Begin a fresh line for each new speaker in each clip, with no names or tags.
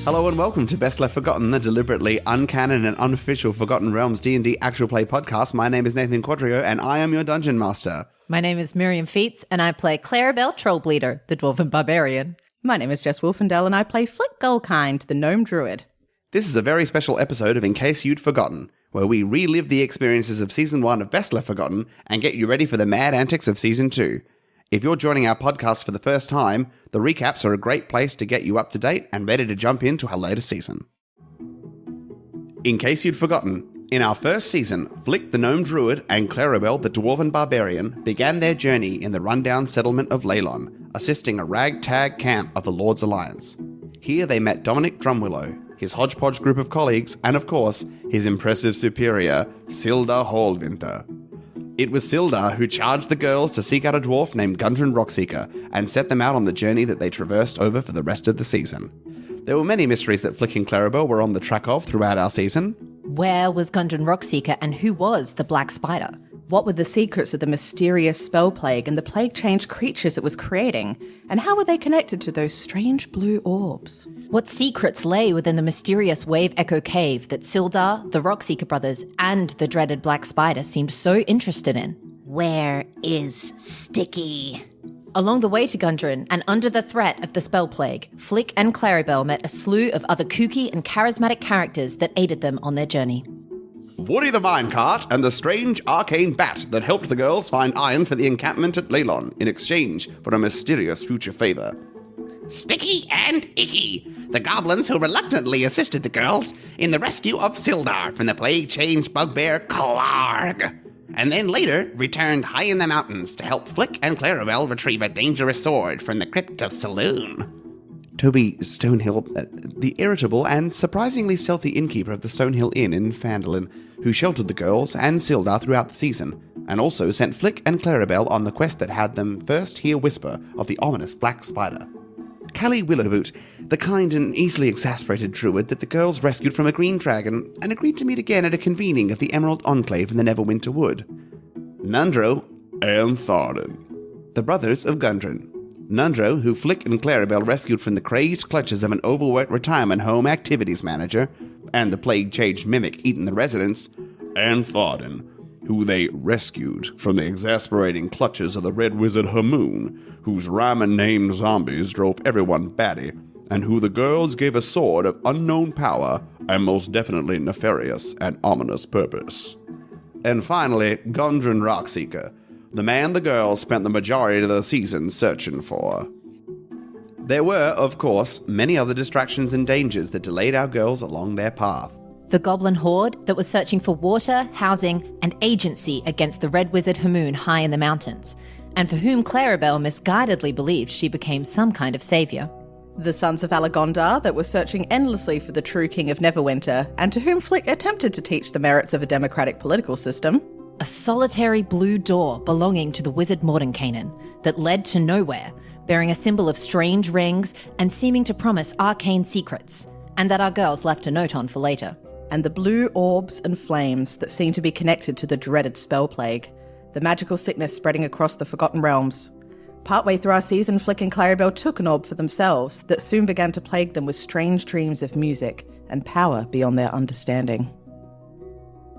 Hello and welcome to Best Left Forgotten, the deliberately uncanon and unofficial Forgotten Realms D&D actual play podcast. My name is Nathan Quadrio and I am your Dungeon Master.
My name is Miriam Feats and I play Clarabelle Trollbleeder, the Dwarven Barbarian.
My name is Jess Wolfendale and I play Flick Gullkind, the Gnome Druid.
This is a very special episode of In Case You'd Forgotten, where we relive the experiences of Season 1 of Best Left Forgotten and get you ready for the mad antics of Season 2. If you're joining our podcast for the first time, the recaps are a great place to get you up to date and ready to jump into our latest season. In case you'd forgotten, in our first season, Flick the Gnome Druid and Clarabelle the Dwarven Barbarian began their journey in the rundown settlement of Leylon, assisting a ragtag camp of the Lord's Alliance. Here they met Dominic Drumwillow, his hodgepodge group of colleagues, and of course, his impressive superior, Silda Hallwinter. It was Silda who charged the girls to seek out a dwarf named Gundren Rockseeker and set them out on the journey that they traversed over for the rest of the season. There were many mysteries that Flick and Clarabelle were on the track of throughout our season.
Where was Gundren Rockseeker and who was the Black Spider?
What were the secrets of the mysterious spell plague and the plague-changed creatures it was creating? And how were they connected to those strange blue orbs?
What secrets lay within the mysterious Wave Echo Cave that Sildar, the Rockseeker brothers, and the dreaded Black Spider seemed so interested in?
Where is Sticky?
Along the way to Gundren, and under the threat of the spell plague, Flick and Clarabelle met a slew of other kooky and charismatic characters that aided them on their journey.
Woody the Minecart and the strange arcane bat that helped the girls find iron for the encampment at Leylon in exchange for a mysterious future favor.
Sticky and Icky, the goblins who reluctantly assisted the girls in the rescue of Sildar from the plague-changed bugbear Klarg, and then later returned high in the mountains to help Flick and Clarabelle retrieve a dangerous sword from the crypt of Saloon.
Toby Stonehill, the irritable and surprisingly stealthy innkeeper of the Stonehill Inn in Phandalin, who sheltered the girls and Sildar throughout the season, and also sent Flick and Clarabelle on the quest that had them first hear whisper of the ominous Black Spider. Callie Willowboot, the kind and easily exasperated druid that the girls rescued from a green dragon and agreed to meet again at a convening of the Emerald Enclave in the Neverwinter Wood. Nundro and Tharden, the brothers of Gundren. Nundro, who Flick and Clarabelle rescued from the crazed clutches of an overworked retirement home activities manager, and the plague-changed mimic eating the residents, and Tharden, who they rescued from the exasperating clutches of the Red Wizard Hamoon, whose ramen-named zombies drove everyone batty, and who the girls gave a sword of unknown power and most definitely nefarious and ominous purpose. And finally, Gundren Rockseeker, the man the girls spent the majority of the season searching for. There were, of course, many other distractions and dangers that delayed our girls along their path.
The goblin horde that was searching for water, housing, and agency against the Red Wizard Hamoon high in the mountains, and for whom Clarabelle misguidedly believed she became some kind of savior.
The Sons of Alagondar that were searching endlessly for the true king of Neverwinter, and to whom Flick attempted to teach the merits of a democratic political system.
A solitary blue door belonging to the wizard Mordenkainen that led to nowhere, bearing a symbol of strange rings and seeming to promise arcane secrets, and that our girls left a note on for later.
And the blue orbs and flames that seemed to be connected to the dreaded spell plague, the magical sickness spreading across the Forgotten Realms. Partway through our season, Flick and Clarabelle took an orb for themselves that soon began to plague them with strange dreams of music and power beyond their understanding.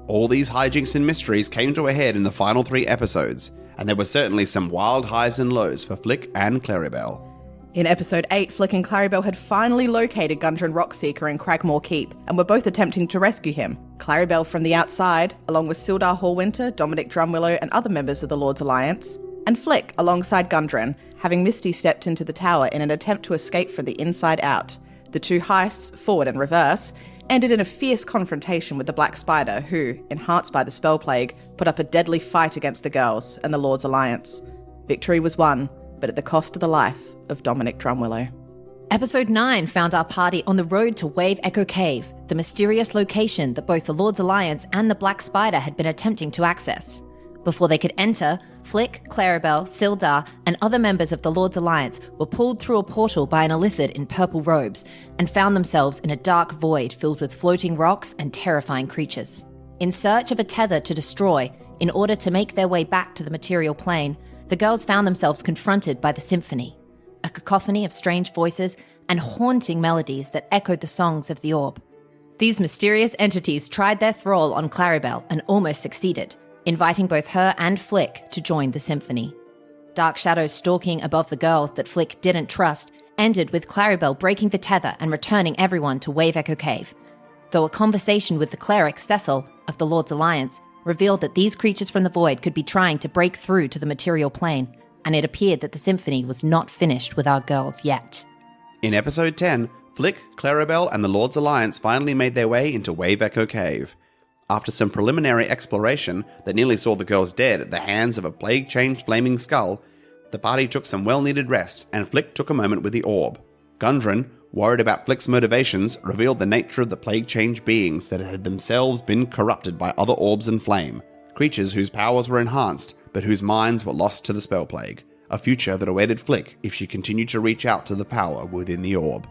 All these hijinks and mysteries came to a head in the final 3 episodes, and there were certainly some wild highs and lows for Flick and Clarabelle.
In episode 8, Flick and Clarabelle had finally located Gundren Rockseeker in Cragmore Keep, and were both attempting to rescue him. Clarabelle from the outside, along with Sildar Hallwinter, Dominic Drumwillow, and other members of the Lord's Alliance, and Flick alongside Gundren, having Misty stepped into the tower in an attempt to escape from the inside out. The 2 heists, forward and reverse, ended in a fierce confrontation with the Black Spider who, enhanced by the spell plague, put up a deadly fight against the girls and the Lord's Alliance. Victory was won, but at the cost of the life of Dominic Drumwillow.
Episode 9 found our party on the road to Wave Echo Cave, the mysterious location that both the Lord's Alliance and the Black Spider had been attempting to access. Before they could enter, Flick, Clarabelle, Sildar, and other members of the Lord's Alliance were pulled through a portal by an Illithid in purple robes and found themselves in a dark void filled with floating rocks and terrifying creatures. In search of a tether to destroy, in order to make their way back to the material plane, the girls found themselves confronted by the symphony, a cacophony of strange voices and haunting melodies that echoed the songs of the orb. These mysterious entities tried their thrall on Claribel and almost succeeded, inviting both her and Flick to join the symphony. Dark shadows stalking above the girls that Flick didn't trust ended with Claribel breaking the tether and returning everyone to Wave Echo Cave, though a conversation with the cleric Cecil of the Lord's Alliance revealed that these creatures from the void could be trying to break through to the material plane, and it appeared that the symphony was not finished with our girls yet.
In episode 10, Flick, Claribel, and the Lord's Alliance finally made their way into Wave Echo Cave. After some preliminary exploration that nearly saw the girls dead at the hands of a plague-changed flaming skull, the party took some well-needed rest, and Flick took a moment with the orb. Gundren, worried about Flick's motivations, revealed the nature of the plague-changed beings that had themselves been corrupted by other orbs and flame, creatures whose powers were enhanced, but whose minds were lost to the spell plague, a future that awaited Flick if she continued to reach out to the power within the orb.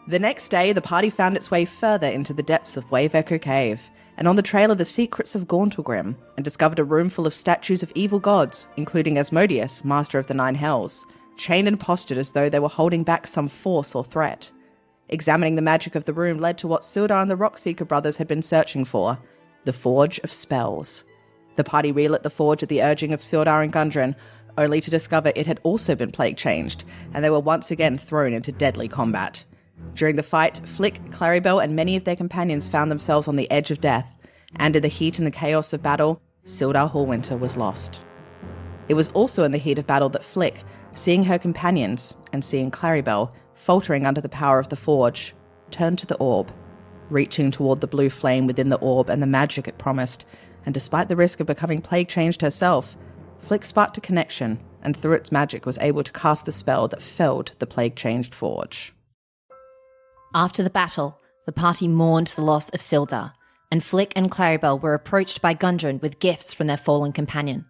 The next day, the party found its way further into the depths of Wave Echo Cave, and on the trail of the secrets of Gauntlegrim, and discovered a room full of statues of evil gods, including Asmodeus, master of the Nine Hells, chained and postured as though they were holding back some force or threat. Examining the magic of the room led to what Sildar and the Rockseeker brothers had been searching for, the Forge of Spells. The party relit the forge at the urging of Sildar and Gundren, only to discover it had also been plague-changed, and they were once again thrown into deadly combat. During the fight, Flick, Claribel, and many of their companions found themselves on the edge of death, and in the heat and the chaos of battle, Sildar Hallwinter was lost. It was also in the heat of battle that Flick, seeing her companions, and seeing Claribel, faltering under the power of the forge, turned to the orb, reaching toward the blue flame within the orb and the magic it promised, and despite the risk of becoming plague-changed herself, Flick sparked a connection, and through its magic was able to cast the spell that felled the plague-changed forge.
After the battle, the party mourned the loss of Sildar, and Flick and Claribel were approached by Gundren with gifts from their fallen companion,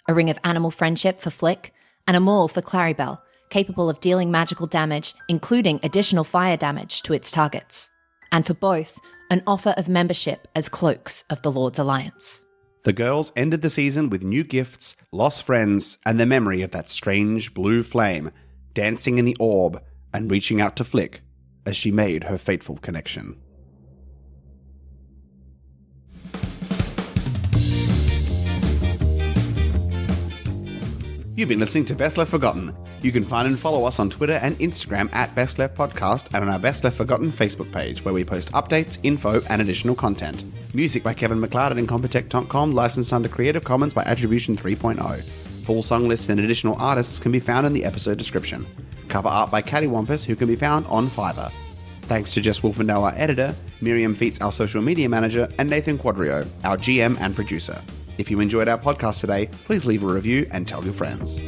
a ring of animal friendship for Flick, and a maul for Claribel, capable of dealing magical damage, including additional fire damage to its targets. And for both, an offer of membership as cloaks of the Lord's Alliance.
The girls ended the season with new gifts, lost friends, and the memory of that strange blue flame, dancing in the orb and reaching out to Flick as she made her fateful connection. You've been listening to Best Left Forgotten. You can find and follow us on Twitter and Instagram at Best Left Podcast and on our Best Left Forgotten Facebook page, where we post updates, info, and additional content. Music by Kevin MacLeod at Incompetech.com, licensed under Creative Commons by Attribution 3.0. Full song lists and additional artists can be found in the episode description. Cover art by Cattywampus, who can be found on Fiverr. Thanks to Jess Wolfendow, our editor, Miriam Feats, our social media manager, and Nathan Quadrio, our GM and producer. If you enjoyed our podcast today, please leave a review and tell your friends.